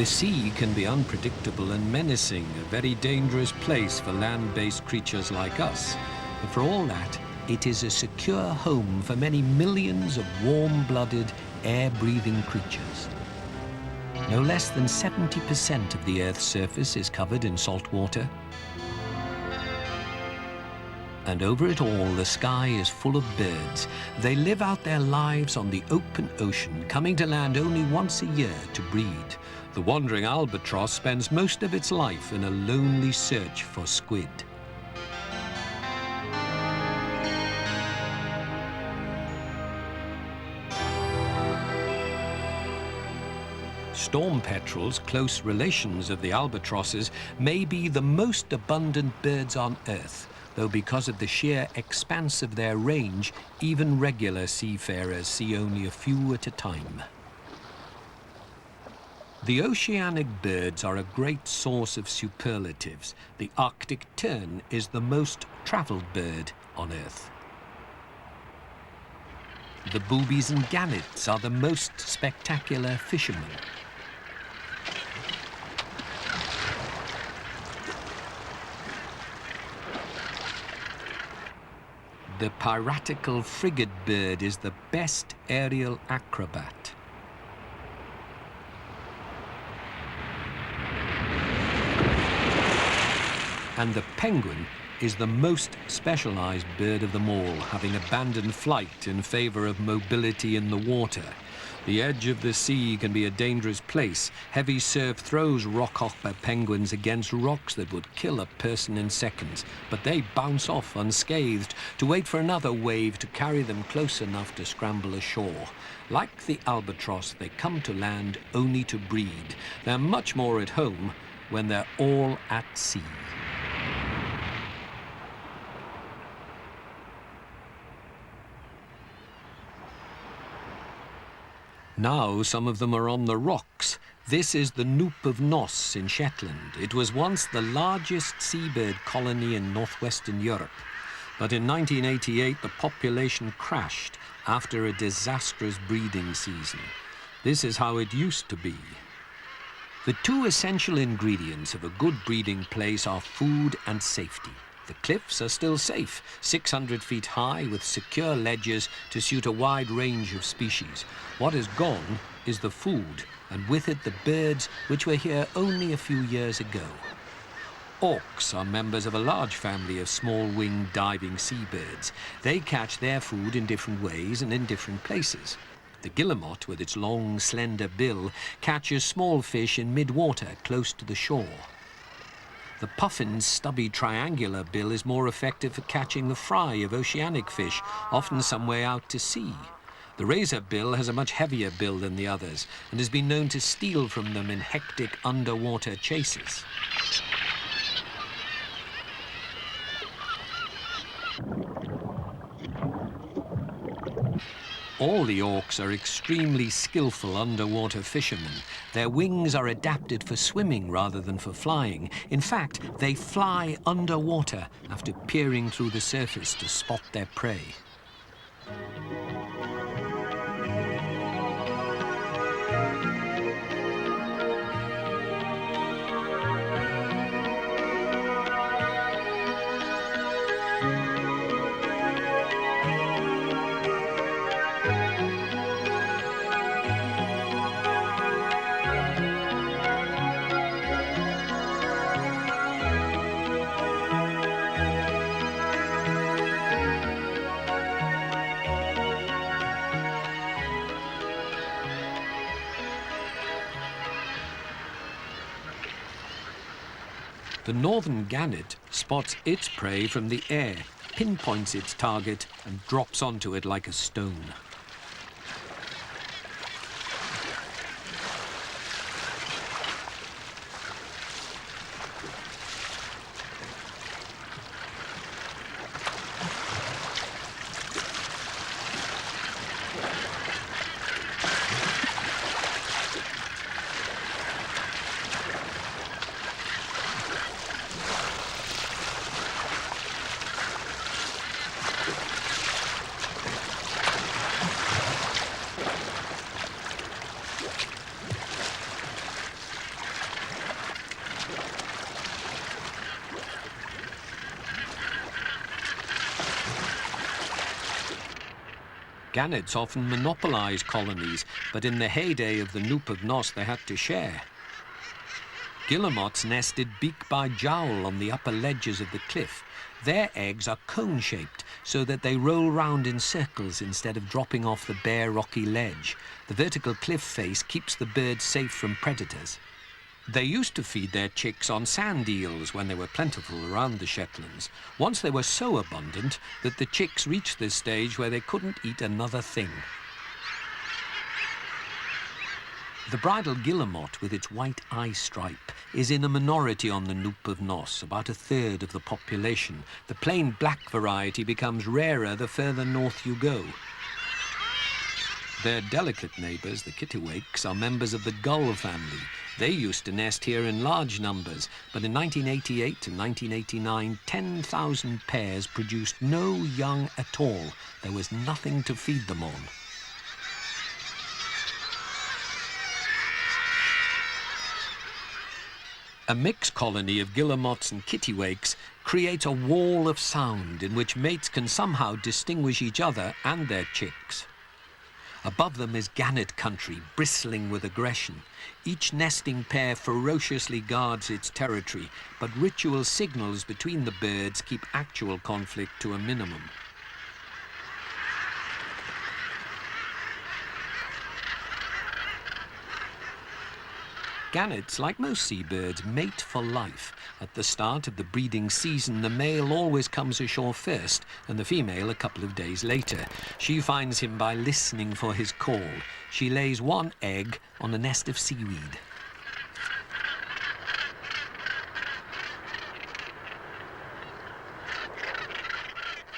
The sea can be unpredictable and menacing, a very dangerous place for land-based creatures like us. But for all that, it is a secure home for many millions of warm-blooded, air-breathing creatures. No less than 70% of the Earth's surface is covered in salt water. And over it all, the sky is full of birds. They live out their lives on the open ocean, coming to land only once a year to breed. The wandering albatross spends most of its life in a lonely search for squid. Storm petrels, close relations of the albatrosses, may be the most abundant birds on Earth, though because of the sheer expanse of their range, even regular seafarers see only a few at a time. The oceanic birds are a great source of superlatives. The Arctic tern is the most travelled bird on Earth. The boobies and gannets are the most spectacular fishermen. The piratical frigate bird is the best aerial acrobat. And the penguin is the most specialized bird of them all, having abandoned flight in favor of mobility in the water. The edge of the sea can be a dangerous place. Heavy surf throws rockhopper penguins against rocks that would kill a person in seconds, but they bounce off unscathed to wait for another wave to carry them close enough to scramble ashore. Like the albatross, they come to land only to breed. They're much more at home when they're all at sea. Now some of them are on the rocks. This is the Knoop of Nos in Shetland. It was once the largest seabird colony in northwestern Europe. But in 1988, the population crashed after a disastrous breeding season. This is how it used to be. The two essential ingredients of a good breeding place are food and safety. The cliffs are still safe, 600 feet high with secure ledges to suit a wide range of species. What is gone is the food, and with it the birds which were here only a few years ago. Auks are members of a large family of small-winged diving seabirds. They catch their food in different ways and in different places. The guillemot, with its long, slender bill, catches small fish in mid-water close to the shore. The puffin's stubby triangular bill is more effective for catching the fry of oceanic fish, often some way out to sea. The razor bill has a much heavier bill than the others and has been known to steal from them in hectic underwater chases. All the auks are extremely skillful underwater fishermen. Their wings are adapted for swimming rather than for flying. In fact, they fly underwater after peering through the surface to spot their prey. The northern gannet spots its prey from the air, pinpoints its target and drops onto it like a stone. Gannets often monopolise colonies, but in the heyday of the Noop of Nos they had to share. Guillemots nested beak by jowl on the upper ledges of the cliff. Their eggs are cone-shaped, so that they roll round in circles instead of dropping off the bare rocky ledge. The vertical cliff face keeps the birds safe from predators. They used to feed their chicks on sand eels when they were plentiful around the Shetlands. Once they were so abundant that the chicks reached this stage where they couldn't eat another thing. The bridal guillemot with its white eye stripe is in a minority on the Noop of Nos, about a third of the population. The plain black variety becomes rarer the further north you go. Their delicate neighbours, the kittiwakes, are members of the gull family. They used to nest here in large numbers, but in 1988 and 1989, 10,000 pairs produced no young at all. There was nothing to feed them on. A mixed colony of guillemots and kittiwakes creates a wall of sound in which mates can somehow distinguish each other and their chicks. Above them is gannet country, bristling with aggression. Each nesting pair ferociously guards its territory, but ritual signals between the birds keep actual conflict to a minimum. Gannets, like most seabirds, mate for life. At the start of the breeding season, the male always comes ashore first, and the female a couple of days later. She finds him by listening for his call. She lays one egg on a nest of seaweed.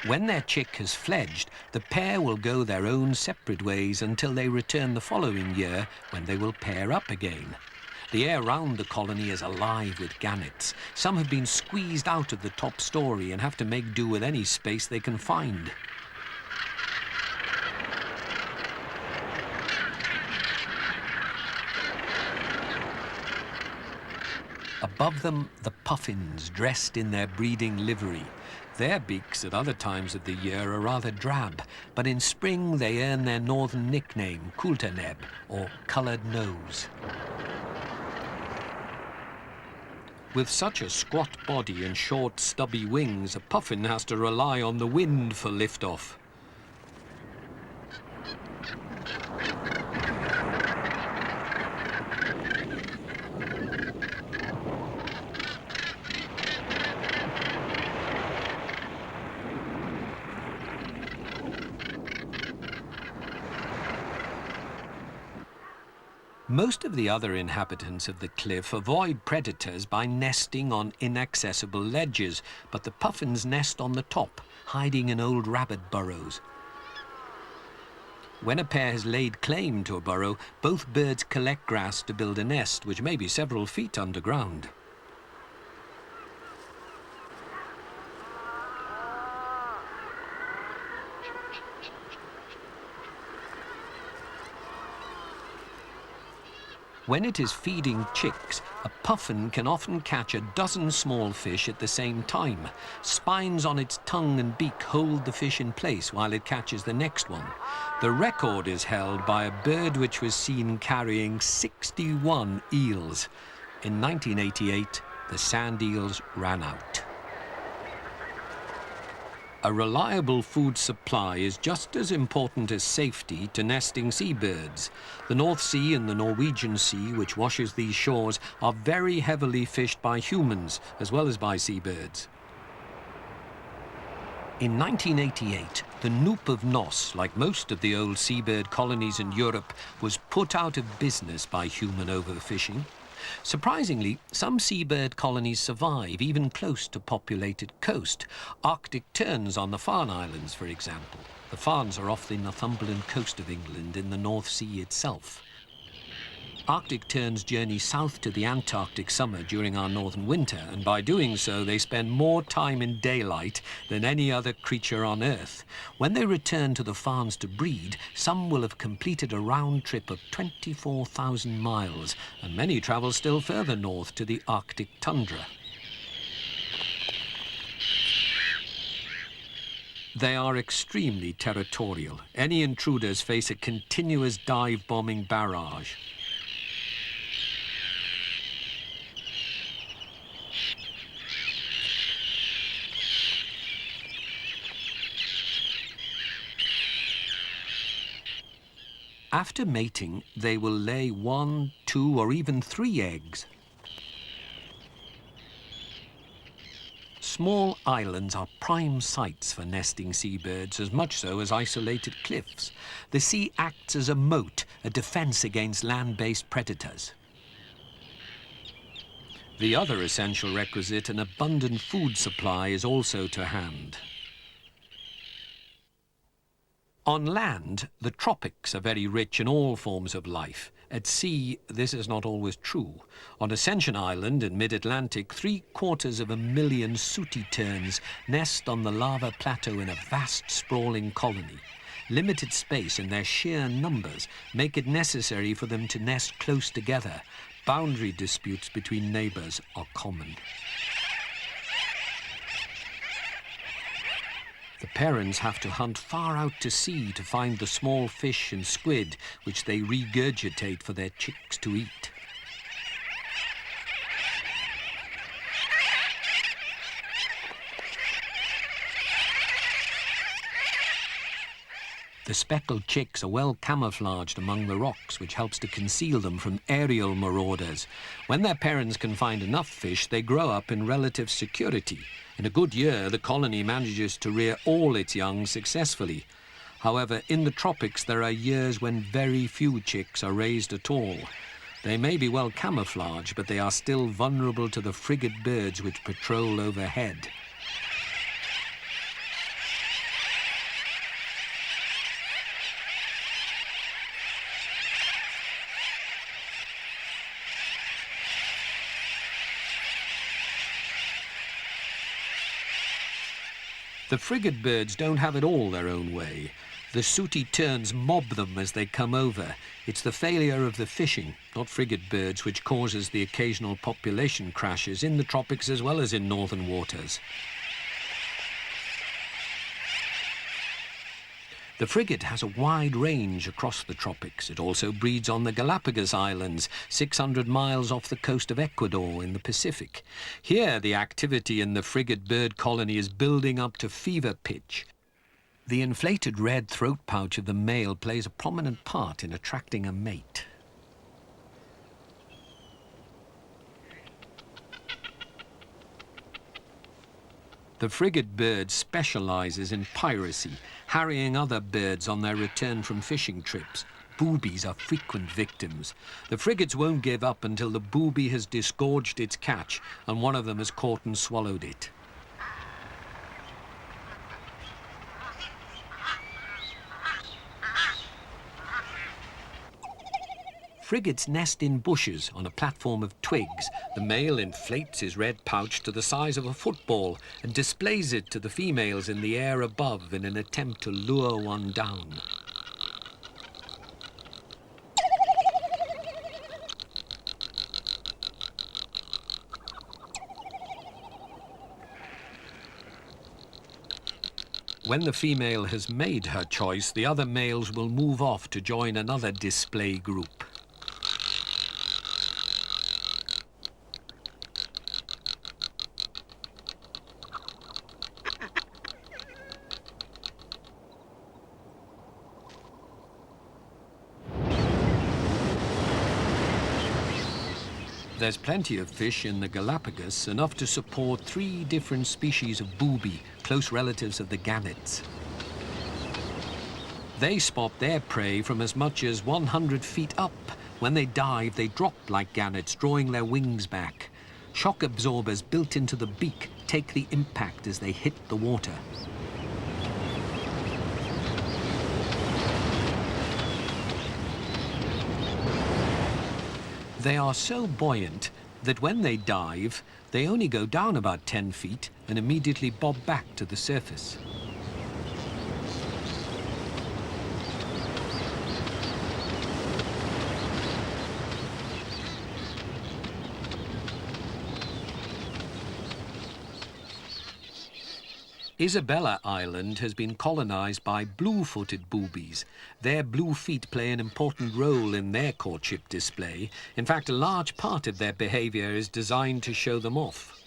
When their chick has fledged, the pair will go their own separate ways until they return the following year, when they will pair up again. The air round the colony is alive with gannets. Some have been squeezed out of the top story and have to make do with any space they can find. Above them, the puffins, dressed in their breeding livery. Their beaks at other times of the year are rather drab, but in spring they earn their northern nickname, Kultaneb, or coloured nose. With such a squat body and short, stubby wings, a puffin has to rely on the wind for liftoff. Most of the other inhabitants of the cliff avoid predators by nesting on inaccessible ledges, but the puffins nest on the top, hiding in old rabbit burrows. When a pair has laid claim to a burrow, both birds collect grass to build a nest, which may be several feet underground. When it is feeding chicks, a puffin can often catch a dozen small fish at the same time. Spines on its tongue and beak hold the fish in place while it catches the next one. The record is held by a bird which was seen carrying 61 eels. In 1988, the sand eels ran out. A reliable food supply is just as important as safety to nesting seabirds. The North Sea and the Norwegian Sea, which washes these shores, are very heavily fished by humans as well as by seabirds. In 1988, the Noop of Nos, like most of the old seabird colonies in Europe, was put out of business by human overfishing. Surprisingly, some seabird colonies survive, even close to populated coast. Arctic terns on the Farne Islands, for example. The Farnes are off the Northumberland coast of England in the North Sea itself. Arctic terns journey south to the Antarctic summer during our northern winter, and by doing so they spend more time in daylight than any other creature on Earth. When they return to the Farnes to breed, some will have completed a round trip of 24,000 miles, and many travel still further north to the Arctic tundra. They are extremely territorial. Any intruders face a continuous dive-bombing barrage. After mating, they will lay 1, 2, or even 3 eggs. Small islands are prime sites for nesting seabirds, as much so as isolated cliffs. The sea acts as a moat, a defense against land-based predators. The other essential requisite, an abundant food supply, is also to hand. On land, the tropics are very rich in all forms of life. At sea, this is not always true. On Ascension Island in mid-Atlantic, 750,000 sooty terns nest on the lava plateau in a vast, sprawling colony. Limited space and their sheer numbers make it necessary for them to nest close together. Boundary disputes between neighbours are common. The parents have to hunt far out to sea to find the small fish and squid which they regurgitate for their chicks to eat. The speckled chicks are well camouflaged among the rocks, which helps to conceal them from aerial marauders. When their parents can find enough fish, they grow up in relative security. In a good year, the colony manages to rear all its young successfully. However, in the tropics, there are years when very few chicks are raised at all. They may be well camouflaged, but they are still vulnerable to the frigate birds which patrol overhead. The frigate birds don't have it all their own way. The sooty terns mob them as they come over. It's the failure of the fishing, not frigate birds, which causes the occasional population crashes in the tropics as well as in northern waters. The frigate has a wide range across the tropics. It also breeds on the Galapagos Islands, 600 miles off the coast of Ecuador in the Pacific. Here, the activity in the frigate bird colony is building up to fever pitch. The inflated red throat pouch of the male plays a prominent part in attracting a mate. The frigate bird specializes in piracy, harrying other birds on their return from fishing trips. Boobies are frequent victims. The frigates won't give up until the booby has disgorged its catch and one of them has caught and swallowed it. Frigates nest in bushes on a platform of twigs. The male inflates his red pouch to the size of a football and displays it to the females in the air above in an attempt to lure one down. When the female has made her choice, the other males will move off to join another display group. There's plenty of fish in the Galapagos, enough to support 3 different species of booby, close relatives of the gannets. They spot their prey from as much as 100 feet up. When they dive, they drop like gannets, drawing their wings back. Shock absorbers built into the beak take the impact as they hit the water. They are so buoyant that when they dive, they only go down about 10 feet and immediately bob back to the surface. Isabella Island has been colonized by blue-footed boobies. Their blue feet play an important role in their courtship display. In fact, a large part of their behavior is designed to show them off.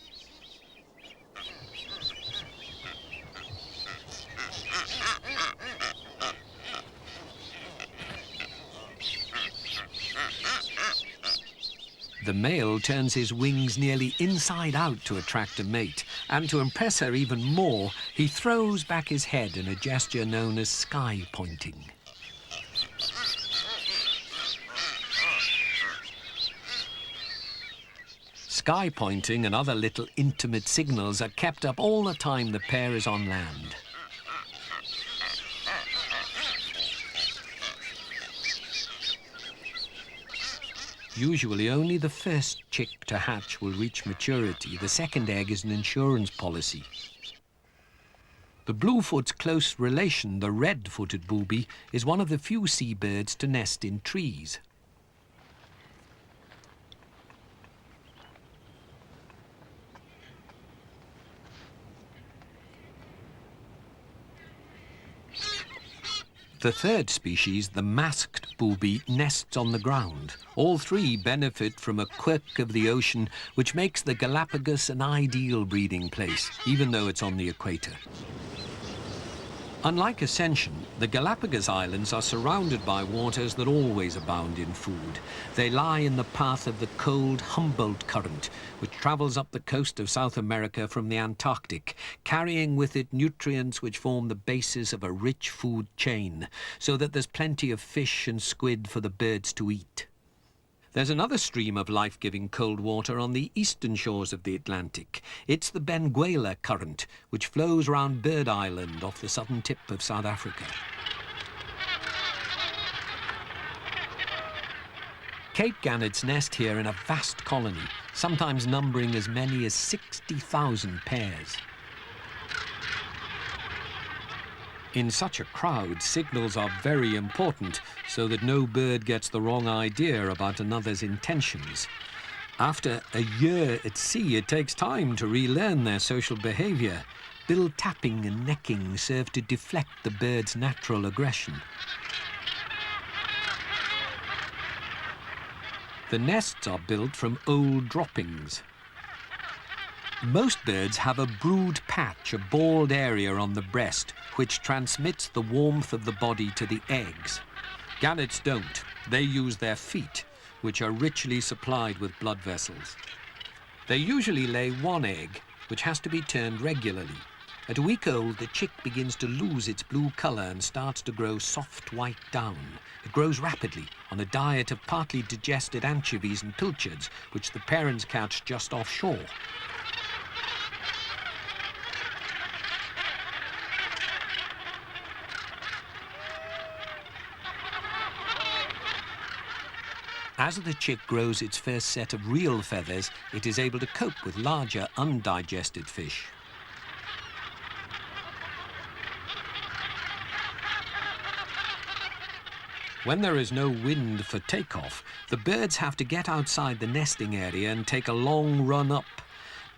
The male turns his wings nearly inside out to attract a mate, and to impress her even more, he throws back his head in a gesture known as sky pointing. Sky pointing and other little intimate signals are kept up all the time the pair is on land. Usually only the first chick to hatch will reach maturity. The second egg is an insurance policy. The bluefoot's close relation, the red-footed booby, is one of the few seabirds to nest in trees. The third species, the masked booby, nests on the ground. All three benefit from a quirk of the ocean which makes the Galapagos an ideal breeding place, even though it's on the equator. Unlike Ascension, the Galapagos Islands are surrounded by waters that always abound in food. They lie in the path of the cold Humboldt Current, which travels up the coast of South America from the Antarctic, carrying with it nutrients which form the basis of a rich food chain, so that there's plenty of fish and squid for the birds to eat. There's another stream of life-giving cold water on the eastern shores of the Atlantic. It's the Benguela Current, which flows round Bird Island off the southern tip of South Africa. Cape gannets nest here in a vast colony, sometimes numbering as many as 60,000 pairs. In such a crowd, signals are very important so that no bird gets the wrong idea about another's intentions. After a year at sea, it takes time to relearn their social behavior. Bill tapping and necking serve to deflect the bird's natural aggression. The nests are built from old droppings. Most birds have a brood patch, a bald area on the breast, which transmits the warmth of the body to the eggs. Gannets don't. They use their feet, which are richly supplied with blood vessels. They usually lay one egg, which has to be turned regularly. At a week old, the chick begins to lose its blue colour and starts to grow soft white down. It grows rapidly on a diet of partly digested anchovies and pilchards, which the parents catch just offshore. As the chick grows its first set of real feathers, it is able to cope with larger, undigested fish. When there is no wind for takeoff, the birds have to get outside the nesting area and take a long run up.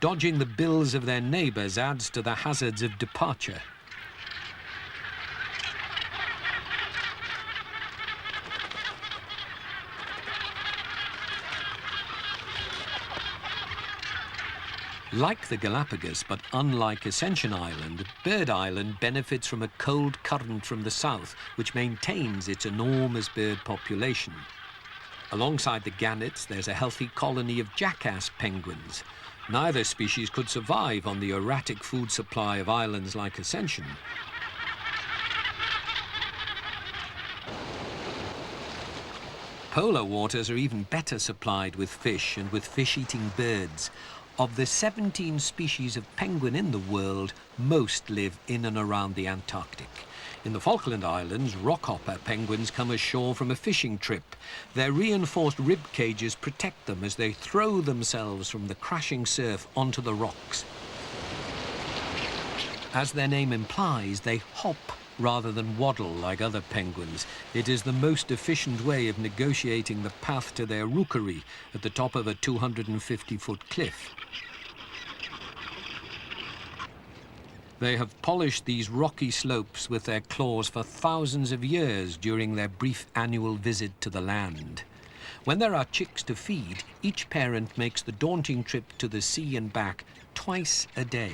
Dodging the bills of their neighbours adds to the hazards of departure. Like the Galapagos, but unlike Ascension Island, Bird Island benefits from a cold current from the south, which maintains its enormous bird population. Alongside the gannets, there's a healthy colony of jackass penguins. Neither species could survive on the erratic food supply of islands like Ascension. Polar waters are even better supplied with fish and with fish-eating birds. Of the 17 species of penguin in the world, most live in and around the Antarctic. In the Falkland Islands, rockhopper penguins come ashore from a fishing trip. Their reinforced rib cages protect them as they throw themselves from the crashing surf onto the rocks. As their name implies, they hop rather than waddle like other penguins. It is the most efficient way of negotiating the path to their rookery at the top of a 250-foot cliff. They have polished these rocky slopes with their claws for thousands of years during their brief annual visit to the land. When there are chicks to feed, each parent makes the daunting trip to the sea and back twice a day.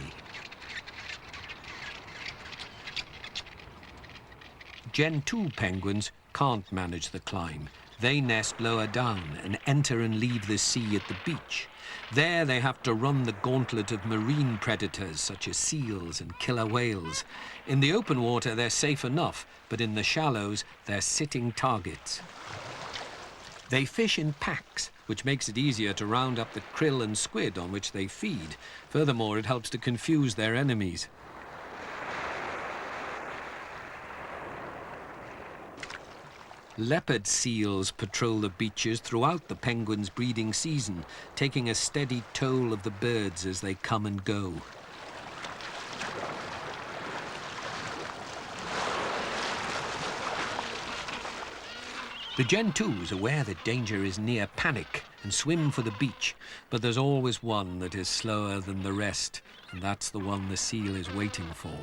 Gen 2 penguins can't manage the climb. They nest lower down and enter and leave the sea at the beach. There they have to run the gauntlet of marine predators such as seals and killer whales. In the open water they're safe enough, but in the shallows they're sitting targets. They fish in packs, which makes it easier to round up the krill and squid on which they feed. Furthermore, it helps to confuse their enemies. Leopard seals patrol the beaches throughout the penguins' breeding season, taking a steady toll of the birds as they come and go. The Gen 2s, aware that danger is near, panic and swim for the beach, but there's always one that is slower than the rest, and that's the one the seal is waiting for.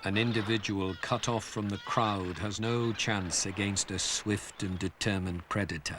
An individual cut off from the crowd has no chance against a swift and determined predator.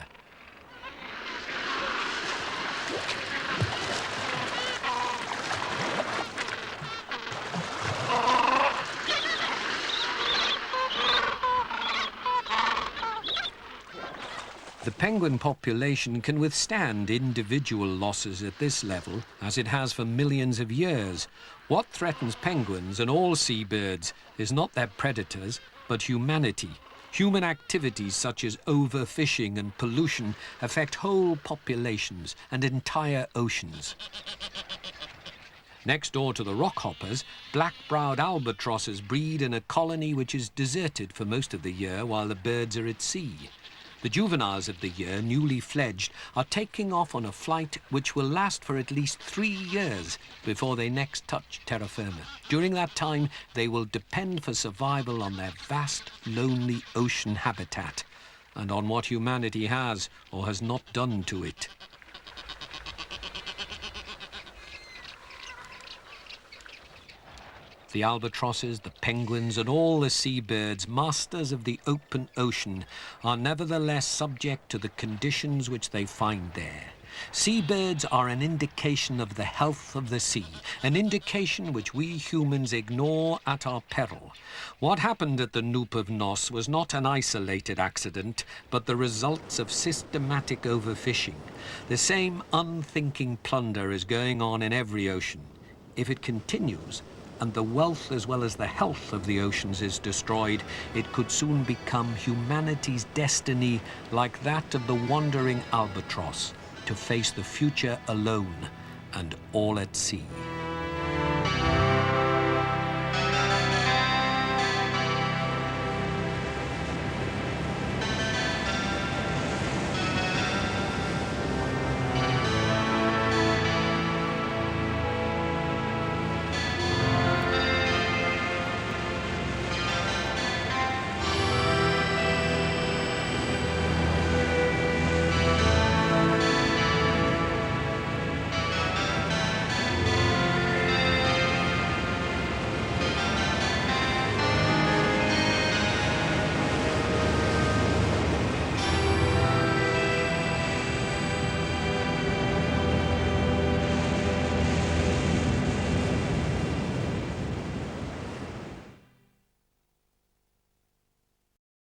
The penguin population can withstand individual losses at this level, as it has for millions of years. What threatens penguins and all seabirds is not their predators, but humanity. Human activities such as overfishing and pollution affect whole populations and entire oceans. Next door to the rockhoppers, black-browed albatrosses breed in a colony which is deserted for most of the year while the birds are at sea. The juveniles of the year, newly fledged, are taking off on a flight which will last for at least 3 years before they next touch terra firma. During that time, they will depend for survival on their vast, lonely ocean habitat and on what humanity has or has not done to it. The albatrosses, the penguins, and all the seabirds, masters of the open ocean, are nevertheless subject to the conditions which they find there. Seabirds are an indication of the health of the sea, an indication which we humans ignore at our peril. What happened at the Noop of Nos was not an isolated accident, but the results of systematic overfishing. The same unthinking plunder is going on in every ocean. If it continues, and the wealth as well as the health of the oceans is destroyed, it could soon become humanity's destiny, like that of the wandering albatross, to face the future alone and all at sea.